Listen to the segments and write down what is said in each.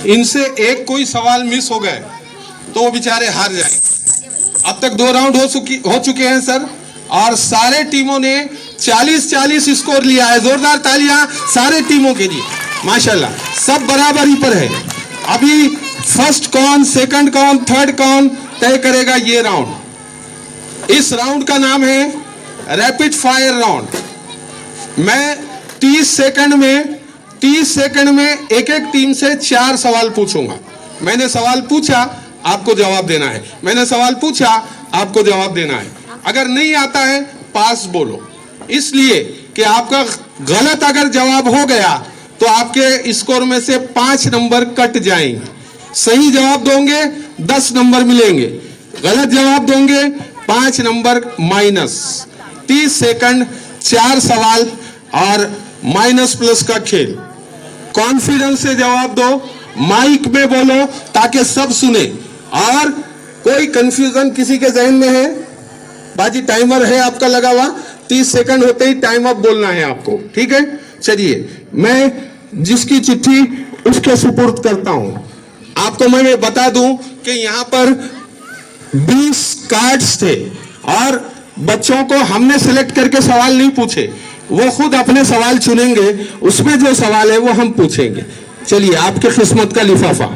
इनसे एक कोई सवाल मिस हो गए तो वो बेचारे हार जाएंगे। अब तक 2 राउंड हो चुके हैं सर, और सारे टीमों ने 40-40 स्कोर लिया है। जोरदार तालियां सारे टीमों के लिए, माशाल्लाह। सब बराबरी पर है। अभी फर्स्ट कौन, सेकंड कौन, थर्ड कौन तय करेगा ये राउंड। इस राउंड का नाम है रैपिड फायर राउंड। मैं 30 सेकंड में एक एक टीम से 4 सवाल पूछूंगा। मैंने सवाल पूछा, आपको जवाब देना है। मैंने सवाल पूछा, आपको जवाब देना है। अगर नहीं आता है पास बोलो, इसलिए कि आपका गलत अगर जवाब हो गया तो आपके स्कोर में से 5 नंबर कट जाएंगे। सही जवाब दोगे 10 नंबर मिलेंगे, गलत जवाब दोगे 5 नंबर माइनस। 30 सेकंड, 4 सवाल और माइनस प्लस का खेल। कॉन्फिडेंस से जवाब दो, माइक में बोलो ताकि सब सुने। और कोई कंफ्यूजन किसी के जहन में है? बाजी टाइमर है आपका लगा हुआ, 30 सेकंड होते ही टाइम अप बोलना है आपको, ठीक है? चलिए, मैं जिसकी चिट्ठी उसके सुपुर्द करता हूं। आपको मैं बता दूं कि यहां पर 20 कार्ड्स थे और बच्चों को हमने सिलेक्ट करके सवाल नहीं पूछे, वो खुद अपने सवाल चुनेंगे, उसमें जो सवाल है वो हम पूछेंगे। चलिए, आपके किस्मत का लिफाफा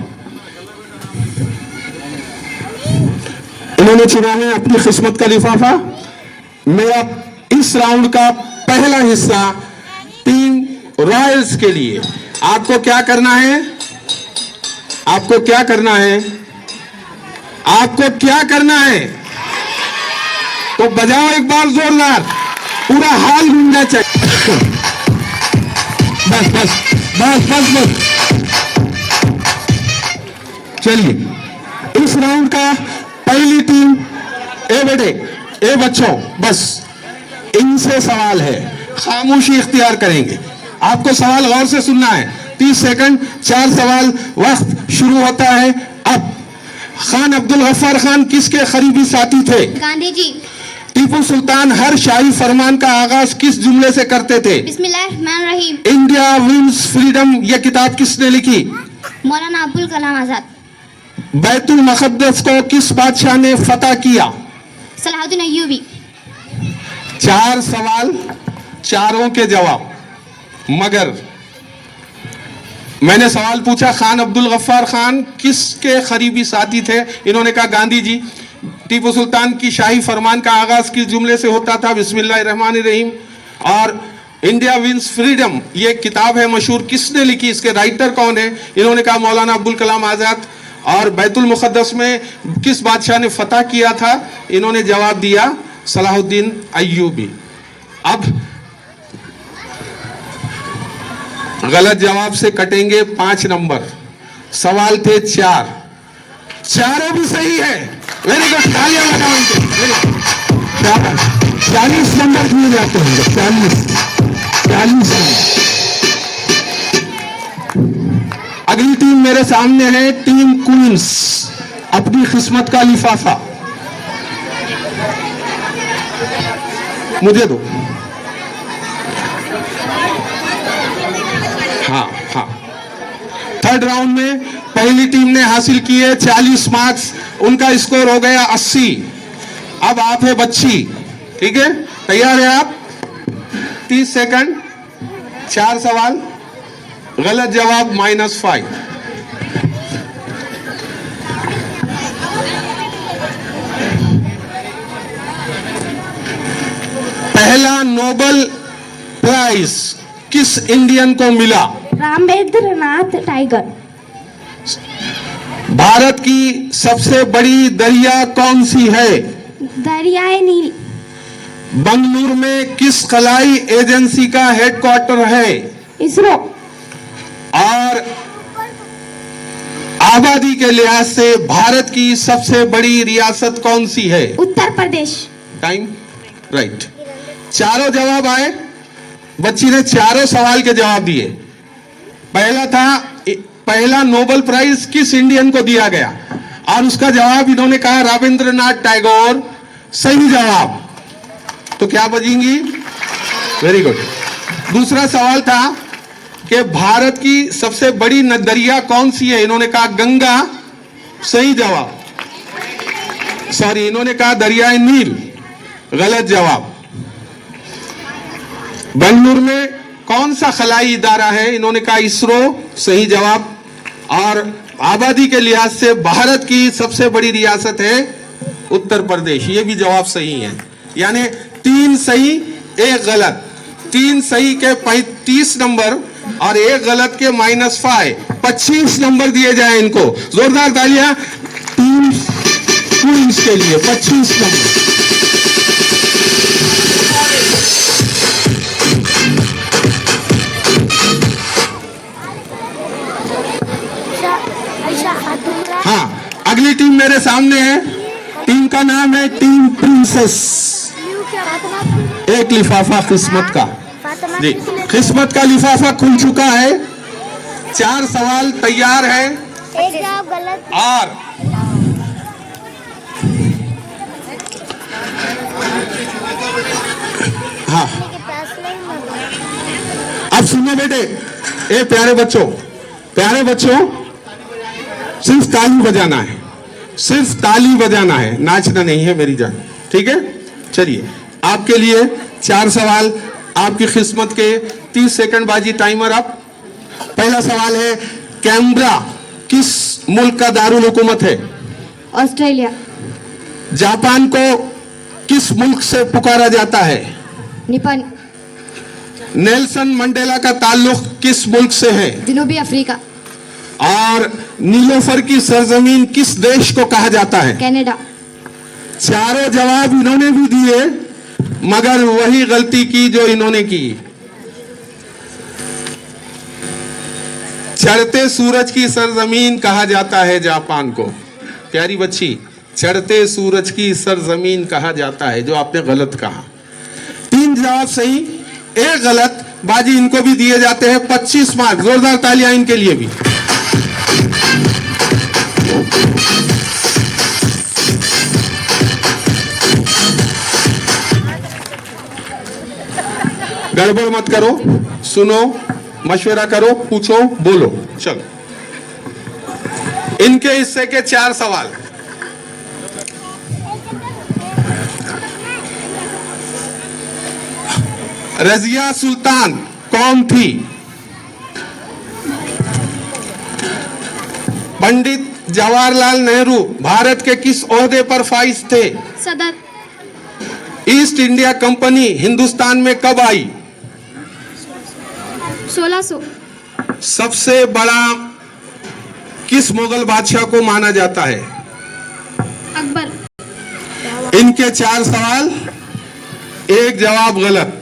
इन्होंने चुना है, अपनी किस्मत का लिफाफा। मेरा इस राउंड का पहला हिस्सा टीम रॉयल्स के लिए। आपको क्या करना है? आपको क्या करना है? आपको क्या करना है? तो बजाओ एक बार जोरदार, पूरा हाल घूमना चाहिए। बस बस बस बस बस। चलिए, इस राउंड का पहली टीम, ए बेटे, ए बच्चों, बस इनसे सवाल है, खामोशी इख्तियार करेंगे। आपको सवाल गौर से सुनना है। 30 सेकंड, 4 सवाल, वक्त शुरू होता है अब। खान अब्दुल गफ्फार खान किसके करीबी साथी थे? गांधी जी। टीपू सुल्तान हर शाही फरमान का आगाज किस जुमले से करते थे? बिस्मिल्लाहिर्रहमानिर्रहीम। इंडिया विंस फ्रीडम, यह किताब किसने लिखी? मौलाना अबुल कलाम आजाद। बैतुल मुक़द्दस को किस बादशाह ने फतह किया? सलाहुद्दीन अय्यूबी। 4 सवाल, चारों के जवाब। मगर मैंने सवाल पूछा, खान अब्दुल गफ्फार खान किसके करीबी साथी थे? इन्होंने कहा गांधी जी। टीपू सुल्तान की शाही फरमान का आगाज किस जुमले से होता था? बिस्मिल्लाहिर्रहमानिर्रहीम। और इंडिया विंस फ्रीडम, ये किताब है मशहूर, किसने लिखी? इसके राइटर कौन है? इन्होंने कहा मौलाना अबुल कलाम आजाद। और बैतुल मुक़द्दस में किस बादशाह ने फतह किया था? इन्होंने जवाब दिया सलाहुद्दीन अय्यूबी। अब गलत जवाब से कटेंगे 5 नंबर। सवाल थे 4, चारों भी सही है। वेरी गुड, तालियां लगाओ इनके। 40 नंबर दिए जाते हैं, 40। अगली टीम मेरे सामने है, टीम क्वींस। अपनी किस्मत का लिफाफा मुझे दो। हाँ हाँ, थर्ड राउंड में पहली टीम ने हासिल किए 40 मार्क्स, उनका स्कोर हो गया 80। अब आप है बच्ची, ठीक है? तैयार है आप? 30 सेकंड, 4 सवाल, गलत जवाब -5। पहला नोबेल प्राइज किस इंडियन को मिला? रामेंद्रनाथ टैगोर। भारत की सबसे बड़ी दरिया कौन सी है? दरियाए नील। बंगलुरु में किस खलाई एजेंसी का हेडक्वार्टर है? इसरो। और आबादी के लिहाज से भारत की सबसे बड़ी रियासत कौन सी है? उत्तर प्रदेश। Time, right. चारों जवाब आए, बच्ची ने चारों सवाल के जवाब दिए। पहला था, पहला नोबेल प्राइज किस इंडियन को दिया गया, और उसका जवाब इन्होंने कहा रविंद्रनाथ टैगोर। सही जवाब। तो क्या बजेंगी? Very good. दूसरा सवाल था कि भारत की सबसे बड़ी दरिया कौन सी है? इन्होंने कहा गंगा, सही जवाब। सॉरी, इन्होंने कहा दरियाए नील, गलत जवाब। बेंगलुरु में कौन सा खलाई इदारा है? इन्होंने कहा इसरो, सही जवाब। और आबादी के लिहाज से भारत की सबसे बड़ी रियासत है उत्तर प्रदेश, ये भी जवाब सही है। यानी 3 सही 1 गलत, 3 सही के 35 नंबर और 1 गलत के -5, 25 नंबर दिए जाए इनको। जोरदार तालियां टीम क्वींस के लिए, 25 नंबर। हाँ, अगली टीम मेरे सामने है। टीम का नाम है टीम प्रिंसेस। एक लिफाफा किस्मत का, जी किस्मत का लिफाफा खुल चुका है। 4 सवाल तैयार है एक जवाब गलत। और हाँ, अब सुनो बेटे, ए प्यारे बच्चों, सिर्फ ताली बजाना है, सिर्फ ताली बजाना है, नाचना नहीं है मेरी जान, ठीक है? चलिए, आपके लिए 4 सवाल, आपकी किस्मत के 30 सेकंड बाजी, टाइमर अप। पहला सवाल है, कैनबरा किस मुल्क का दारुल हुकूमत है? ऑस्ट्रेलिया। जापान को किस मुल्क से पुकारा जाता है? नेपाल। नेल्सन मंडेला का ताल्लुक किस मुल्क से है? जनूबी अफ्रीका। और नीलोफर की सरजमीन किस देश को कहा जाता है? कनाडा। चारों जवाब इन्होंने भी दिए, मगर वही गलती की जो इन्होंने की। चढ़ते सूरज की सरजमीन कहा जाता है जापान को। प्यारी बच्ची, चढ़ते सूरज की सरजमीन कहा जाता है, जो आपने गलत कहा। 3 जवाब सही, 1 गलत, बाजी इनको भी दिए जाते हैं 25 मार्क। जोरदार तालियां इनके लिए भी। गड़बड़ मत करो, सुनो, मशवरा करो, पूछो, बोलो। चलो, इनके हिस्से के 4 सवाल। रजिया सुल्तान कौन थी? पंडित जवाहरलाल नेहरू भारत के किस ओहदे पर फाइज थे? सदर। ईस्ट इंडिया कंपनी हिंदुस्तान में कब आई? 1600। सबसे बड़ा किस मुगल बादशाह को माना जाता है? अकबर। इनके 4 सवाल, 1 जवाब गलत।